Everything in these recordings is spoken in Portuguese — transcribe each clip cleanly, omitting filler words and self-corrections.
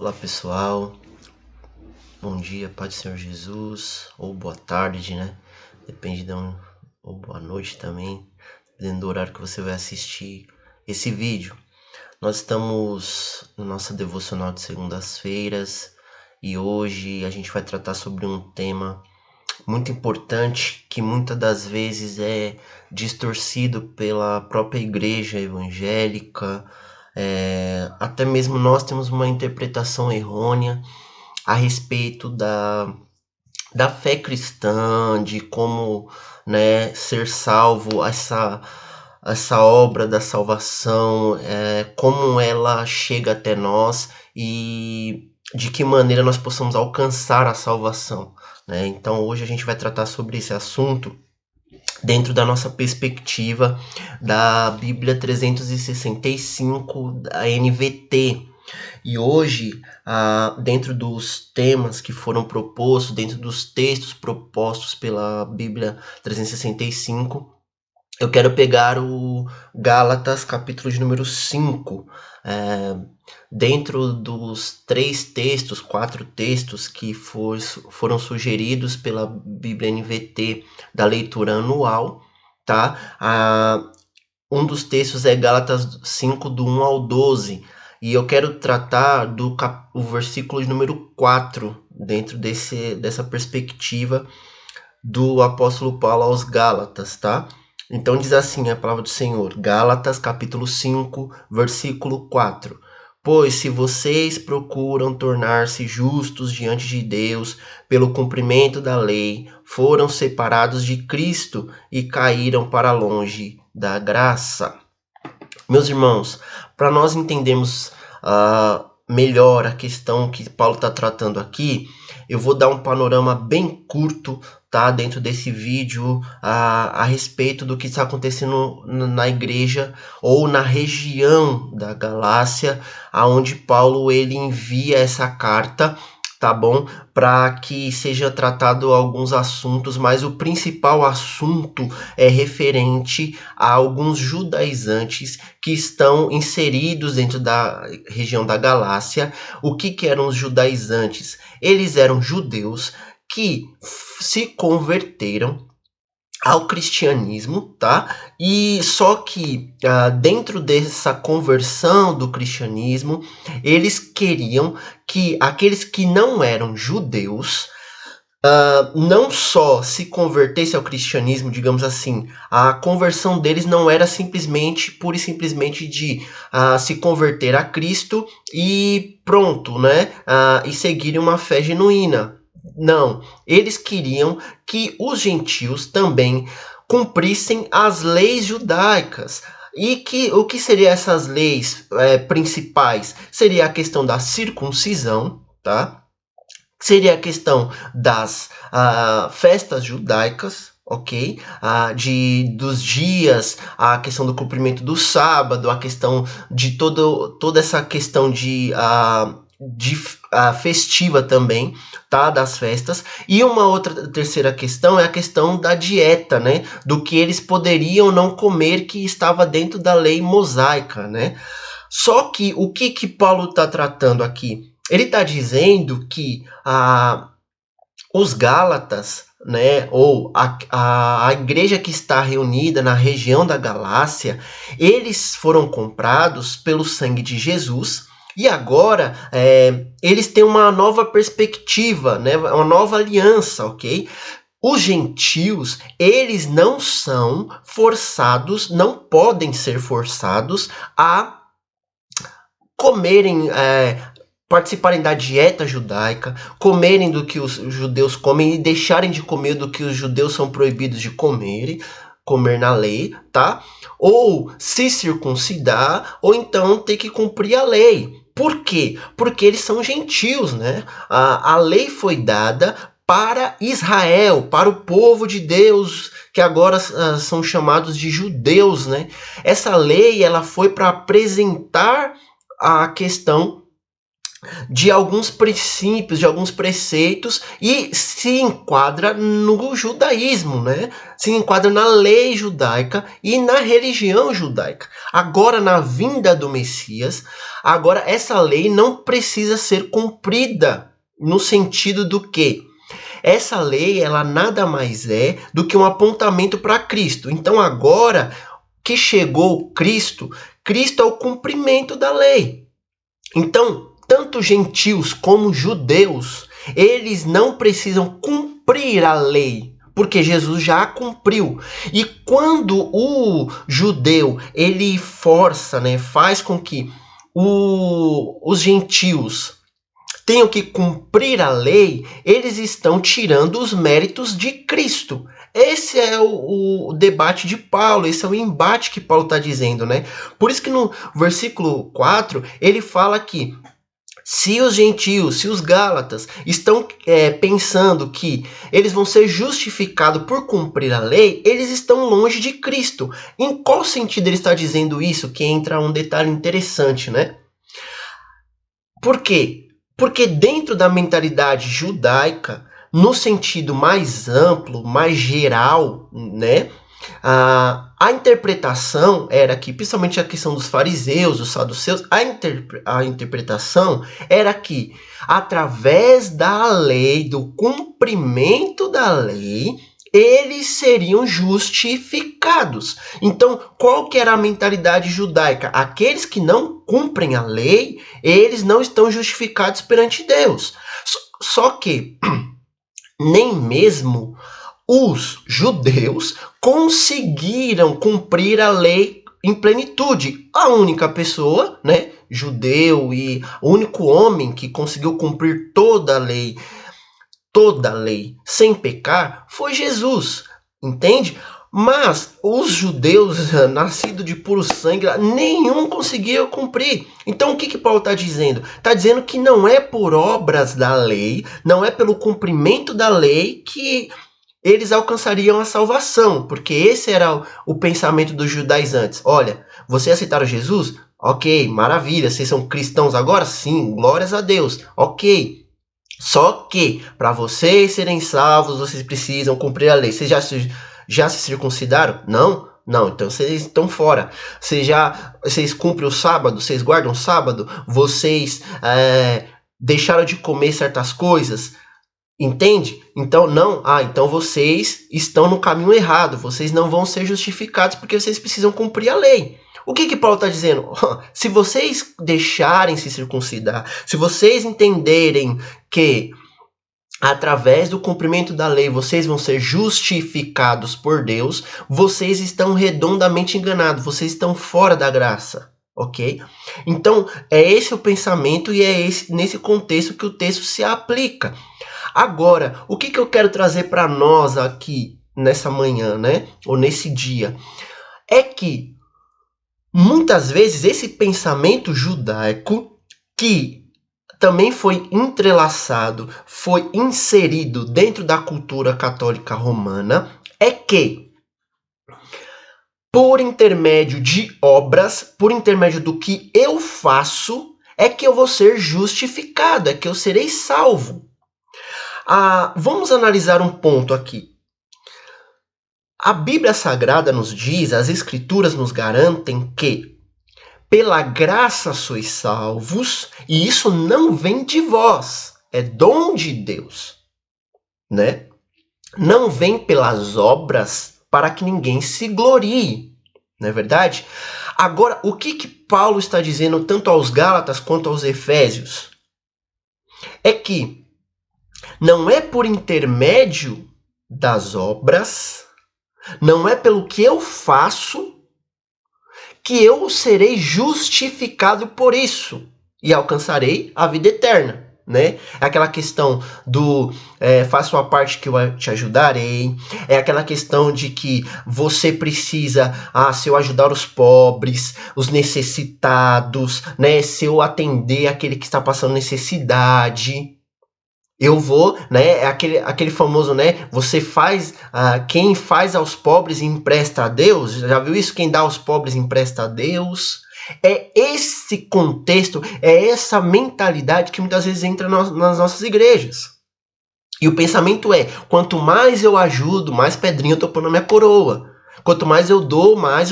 Olá pessoal, bom dia, paz do Senhor Jesus, ou boa tarde, né? Depende ou boa noite também, dependendo do horário que você vai assistir esse vídeo. Nós estamos na nossa devocional de segundas-feiras e hoje a gente vai tratar sobre um tema muito importante que muitas das vezes é distorcido pela própria igreja evangélica. Até mesmo nós temos uma interpretação errônea a respeito da fé cristã, de como, né, ser salvo, essa obra da salvação, como ela chega até nós e de que maneira nós possamos alcançar a salvação, né? Então hoje a gente vai tratar sobre esse assunto dentro da nossa perspectiva da Bíblia 365 da NVT. E hoje, dentro dos temas que foram propostos, dentro dos textos propostos pela Bíblia 365, eu quero pegar o Gálatas, capítulo de número 5. Dentro dos 4 textos que foram sugeridos pela Bíblia NVT da leitura anual, tá? Um dos textos é Gálatas 5, do 1 ao 12. E eu quero tratar o versículo de número 4, dentro dessa perspectiva do apóstolo Paulo aos Gálatas, tá? Então diz assim a palavra do Senhor, Gálatas capítulo 5, versículo 4. Pois se vocês procuram tornar-se justos diante de Deus pelo cumprimento da lei, foram separados de Cristo e caíram para longe da graça. Meus irmãos, para nós entendermos melhor a questão que Paulo está tratando aqui, eu vou dar um panorama bem curto, tá, dentro desse vídeo a respeito do que está acontecendo na igreja ou na região da Galácia, aonde Paulo ele envia essa carta, tá bom? Para que seja tratado alguns assuntos, mas o principal assunto é referente a alguns judaizantes que estão inseridos dentro da região da Galácia. O que eram os judaizantes? Eles eram judeus que se converteram ao cristianismo, tá? E só que dentro dessa conversão do cristianismo, eles queriam que aqueles que não eram judeus não só se convertesse ao cristianismo, digamos assim, a conversão deles não era simplesmente, pura e simplesmente de se converter a Cristo e pronto, né? E seguirem uma fé genuína. Não, eles queriam que os gentios também cumprissem as leis judaicas. E o que seriam essas leis principais? Seria a questão da circuncisão, tá? Seria a questão das festas judaicas, ok? Dos dias, a questão do cumprimento do sábado, a questão de toda essa questão de festiva também, tá? Das festas. E uma outra terceira questão é a questão da dieta, né? Do que eles poderiam não comer que estava dentro da lei mosaica, né? Só que o que Paulo está tratando aqui? Ele está dizendo que os Gálatas, né, ou a igreja que está reunida na região da Galácia, eles foram comprados pelo sangue de Jesus e agora eles têm uma nova perspectiva, né, uma nova aliança, ok? Os gentios, eles não são forçados, não podem ser forçados a comerem, participarem da dieta judaica, comerem do que os judeus comem e deixarem de comer do que os judeus são proibidos de comer na lei, tá? Ou se circuncidar, ou então ter que cumprir a lei. Por quê? Porque eles são gentios, né? A lei foi dada para Israel, para o povo de Deus, que agora são chamados de judeus, né? Essa lei ela foi para apresentar a questão de alguns princípios, de alguns preceitos e se enquadra no judaísmo, né? Se enquadra na lei judaica e na religião judaica. Agora, na vinda do Messias, agora essa lei não precisa ser cumprida no sentido do que essa lei, ela nada mais é do que um apontamento para Cristo. Então, agora que chegou Cristo, Cristo é o cumprimento da lei. Então, tanto gentios como judeus, eles não precisam cumprir a lei, porque Jesus já a cumpriu. E quando o judeu, ele força, né, faz com que os gentios tenham que cumprir a lei, eles estão tirando os méritos de Cristo. Esse é o debate de Paulo, esse é o embate que Paulo está dizendo, né? Por isso que no versículo 4, ele fala que se os gentios, se os gálatas estão pensando que eles vão ser justificados por cumprir a lei, eles estão longe de Cristo. Em qual sentido ele está dizendo isso? Que entra um detalhe interessante, né? Por quê? Porque dentro da mentalidade judaica, no sentido mais amplo, mais geral, né? A interpretação era que, principalmente a questão dos fariseus, dos saduceus, a interpretação era que, através da lei, do cumprimento da lei, eles seriam justificados. Então, qual que era a mentalidade judaica? Aqueles que não cumprem a lei, eles não estão justificados perante Deus. Só que nem mesmo os judeus conseguiram cumprir a lei em plenitude. A única pessoa, né, judeu e o único homem que conseguiu cumprir toda a lei sem pecar, foi Jesus, entende? Mas os judeus, nascidos de puro sangue, nenhum conseguiu cumprir. Então o que Paulo está dizendo? Está dizendo que não é por obras da lei, não é pelo cumprimento da lei que eles alcançariam a salvação, porque esse era o pensamento dos judaizantes. Olha, vocês aceitaram Jesus? Ok, maravilha, vocês são cristãos agora? Sim, glórias a Deus, ok. Só que, para vocês serem salvos, vocês precisam cumprir a lei. Vocês já se circuncidaram? Não? Não, então vocês estão fora. Vocês cumprem o sábado? Vocês guardam o sábado? Vocês deixaram de comer certas coisas? Entende? Então não. Então vocês estão no caminho errado. Vocês não vão ser justificados porque vocês precisam cumprir a lei. O que Paulo está dizendo? Se vocês deixarem se circuncidar, se vocês entenderem que através do cumprimento da lei vocês vão ser justificados por Deus, vocês estão redondamente enganados, vocês estão fora da graça, ok? Então é esse o pensamento e é nesse contexto que o texto se aplica. Agora, o que eu quero trazer para nós aqui nessa manhã, né? Ou nesse dia, é que muitas vezes esse pensamento judaico, que também foi entrelaçado, foi inserido dentro da cultura católica romana, é que, por intermédio de obras, por intermédio do que eu faço, é que eu vou ser justificado, é que eu serei salvo. Vamos analisar um ponto aqui. A Bíblia Sagrada nos diz, as Escrituras nos garantem que pela graça sois salvos, e isso não vem de vós, é dom de Deus, né? Não vem pelas obras para que ninguém se glorie, não é verdade? Agora, o que Paulo está dizendo tanto aos Gálatas quanto aos Efésios? É que não é por intermédio das obras, não é pelo que eu faço que eu serei justificado por isso e alcançarei a vida eterna, né? É aquela questão do faça a parte que eu te ajudarei, é aquela questão de que você precisa, se eu ajudar os pobres, os necessitados, né? Se eu atender aquele que está passando necessidade, eu vou, né? Aquele famoso, né? Você faz, quem faz aos pobres empresta a Deus. Já viu isso? Quem dá aos pobres empresta a Deus. É esse contexto, é essa mentalidade que muitas vezes entra nas nossas igrejas. E o pensamento é, quanto mais eu ajudo, mais pedrinha eu tô pondo na minha coroa. Quanto mais eu dou, mais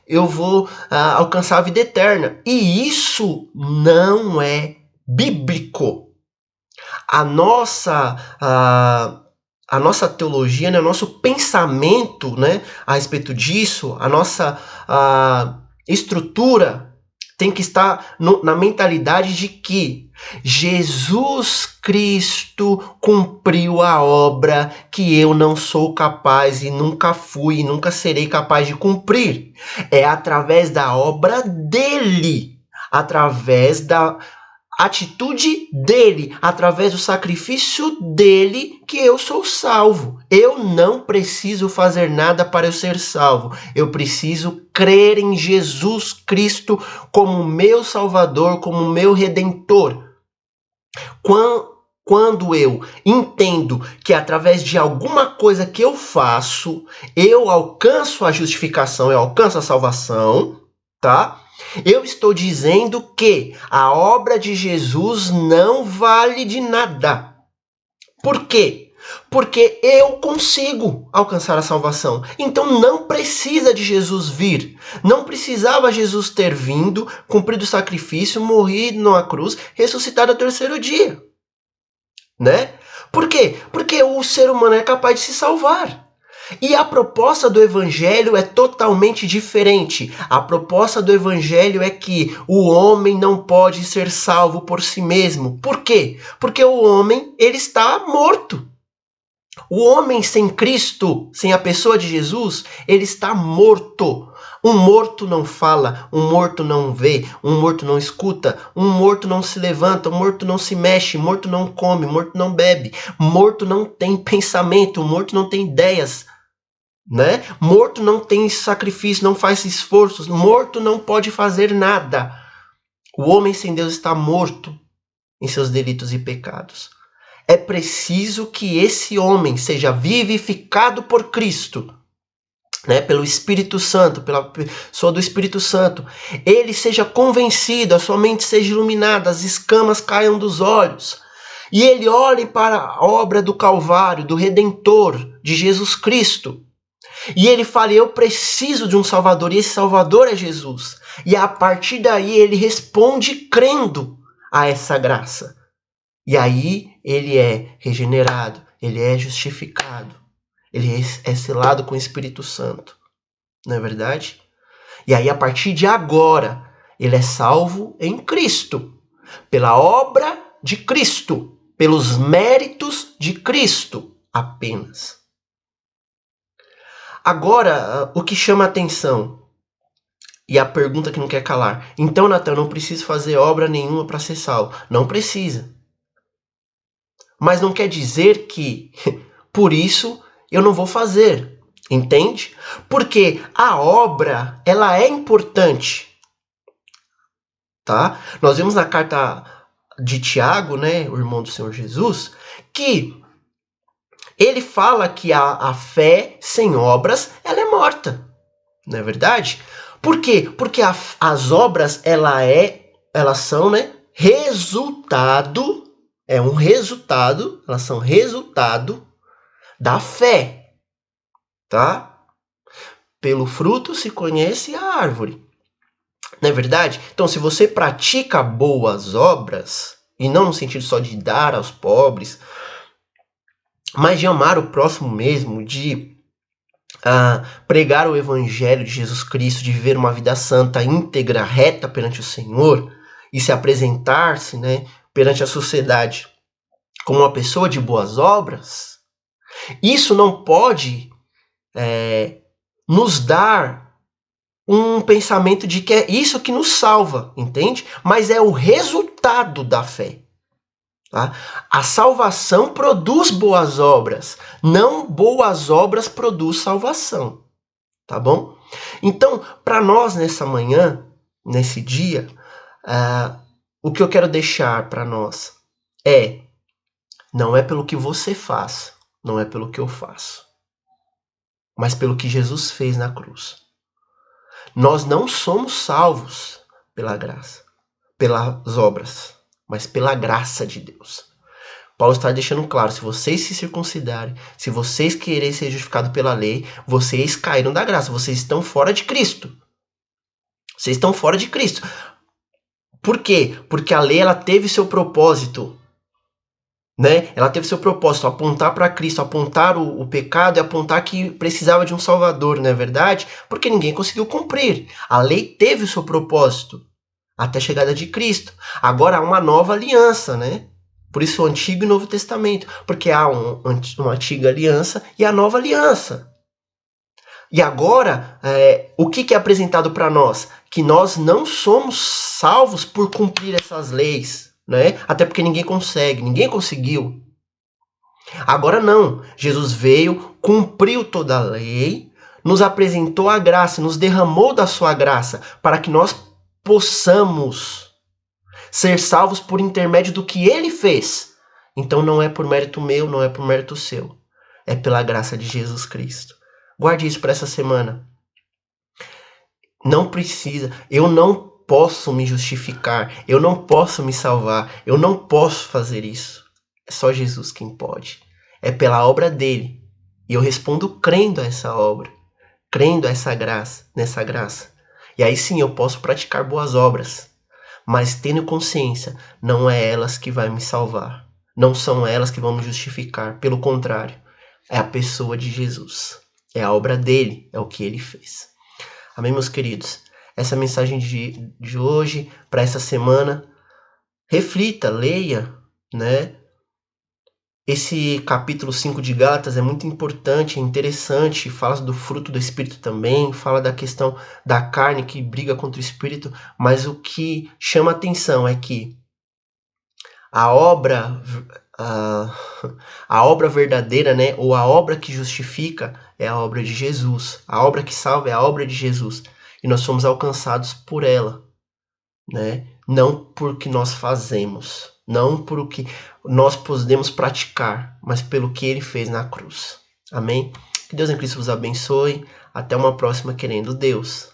eu vou alcançar a vida eterna. E isso não é bíblico. A nossa teologia, né, o nosso pensamento, né, a respeito disso, a nossa estrutura tem que estar na mentalidade de que Jesus Cristo cumpriu a obra que eu não sou capaz e nunca fui e nunca serei capaz de cumprir. É através da obra dele, através da atitude dele, através do sacrifício dele, que eu sou salvo. Eu não preciso fazer nada para eu ser salvo. Eu preciso crer em Jesus Cristo como meu Salvador, como meu Redentor. Quando eu entendo que através de alguma coisa que eu faço, eu alcanço a justificação, eu alcanço a salvação, tá? Eu estou dizendo que a obra de Jesus não vale de nada. Por quê? Porque eu consigo alcançar a salvação. Então não precisa de Jesus vir. Não precisava Jesus ter vindo, cumprido o sacrifício, morrido na cruz, ressuscitado ao terceiro dia. Né? Por quê? Porque o ser humano é capaz de se salvar. E a proposta do evangelho é totalmente diferente. A proposta do evangelho é que o homem não pode ser salvo por si mesmo. Por quê? Porque o homem, ele está morto. O homem sem Cristo, sem a pessoa de Jesus, ele está morto. Um morto não fala, um morto não vê, um morto não escuta, um morto não se levanta, um morto não se mexe, um morto não come, um morto não bebe, morto não tem pensamento, um morto não tem ideias. Né? Morto não tem sacrifício, não faz esforços, morto não pode fazer nada. O homem sem Deus está morto em seus delitos e pecados. É preciso que esse homem seja vivificado por Cristo, né? Pelo Espírito Santo, pela pessoa do Espírito Santo. Ele seja convencido, a sua mente seja iluminada, as escamas caiam dos olhos. E ele olhe para a obra do Calvário, do Redentor, de Jesus Cristo. E ele fala, eu preciso de um Salvador, e esse Salvador é Jesus. E a partir daí ele responde crendo a essa graça. E aí ele é regenerado, ele é justificado, ele é selado com o Espírito Santo. Não é verdade? E aí a partir de agora, ele é salvo em Cristo, pela obra de Cristo, pelos méritos de Cristo apenas. Agora, o que chama a atenção, e a pergunta que não quer calar. Então, Natan, eu não preciso fazer obra nenhuma para ser salvo. Não precisa. Mas não quer dizer que, por isso, eu não vou fazer. Entende? Porque a obra, ela é importante. Tá? Nós vemos na carta de Tiago, né, o irmão do Senhor Jesus, que ele fala que a fé sem obras, ela é morta. Não é verdade? Por quê? Porque as obras, elas são, né, resultado, elas são resultado da fé, tá? Pelo fruto se conhece a árvore. Não é verdade? Então, se você pratica boas obras, e não no sentido só de dar aos pobres, mas de amar o próximo mesmo, de pregar o evangelho de Jesus Cristo, de viver uma vida santa, íntegra, reta perante o Senhor, e se apresentar-se, né, perante a sociedade como uma pessoa de boas obras, isso não pode nos dar um pensamento de que é isso que nos salva, entende? Mas é o resultado da fé. Tá? A salvação produz boas obras, não boas obras produz salvação, tá bom? Então, para nós nessa manhã, nesse dia, o que eu quero deixar para nós não é pelo que você faz, não é pelo que eu faço, mas pelo que Jesus fez na cruz. Nós não somos salvos pela graça, pelas obras, mas pela graça de Deus. Paulo está deixando claro, se vocês se circuncidarem, se vocês querem ser justificados pela lei, vocês caíram da graça, vocês estão fora de Cristo. Vocês estão fora de Cristo. Por quê? Porque a lei ela teve seu propósito, né? Ela teve seu propósito, apontar para Cristo, apontar o pecado e apontar que precisava de um Salvador, não é verdade? Porque ninguém conseguiu cumprir. A lei teve o seu propósito até a chegada de Cristo. Agora há uma nova aliança, né? Por isso o Antigo e Novo Testamento, porque há uma antiga aliança e a nova aliança. E agora, o que é apresentado para nós? Que nós não somos salvos por cumprir essas leis, né? Até porque ninguém conseguiu. Agora não, Jesus veio, cumpriu toda a lei, nos apresentou a graça, nos derramou da sua graça, para que nós possamos ser salvos por intermédio do que ele fez. Então não é por mérito meu, não é por mérito seu. É pela graça de Jesus Cristo. Guarde isso para essa semana. Não precisa, eu não posso me justificar, eu não posso me salvar, eu não posso fazer isso. É só Jesus quem pode. É pela obra dele. E eu respondo crendo a essa obra, crendo a essa graça, nessa graça. E aí sim eu posso praticar boas obras. Mas tendo consciência, não é elas que vai me salvar. Não são elas que vão me justificar. Pelo contrário, é a pessoa de Jesus. É a obra dele, é o que ele fez. Amém, meus queridos? Essa mensagem de hoje, para essa semana, reflita, leia, né? Esse capítulo 5 de Gálatas é muito importante, é interessante, fala do fruto do Espírito também, fala da questão da carne que briga contra o Espírito, mas o que chama atenção é que a obra, a obra verdadeira, né, ou a obra que justifica é a obra de Jesus. A obra que salva é a obra de Jesus. E nós somos alcançados por ela, né? Não por que nós fazemos, não por o que nós podemos praticar, mas pelo que ele fez na cruz. Amém? Que Deus em Cristo vos abençoe. Até uma próxima, querendo Deus.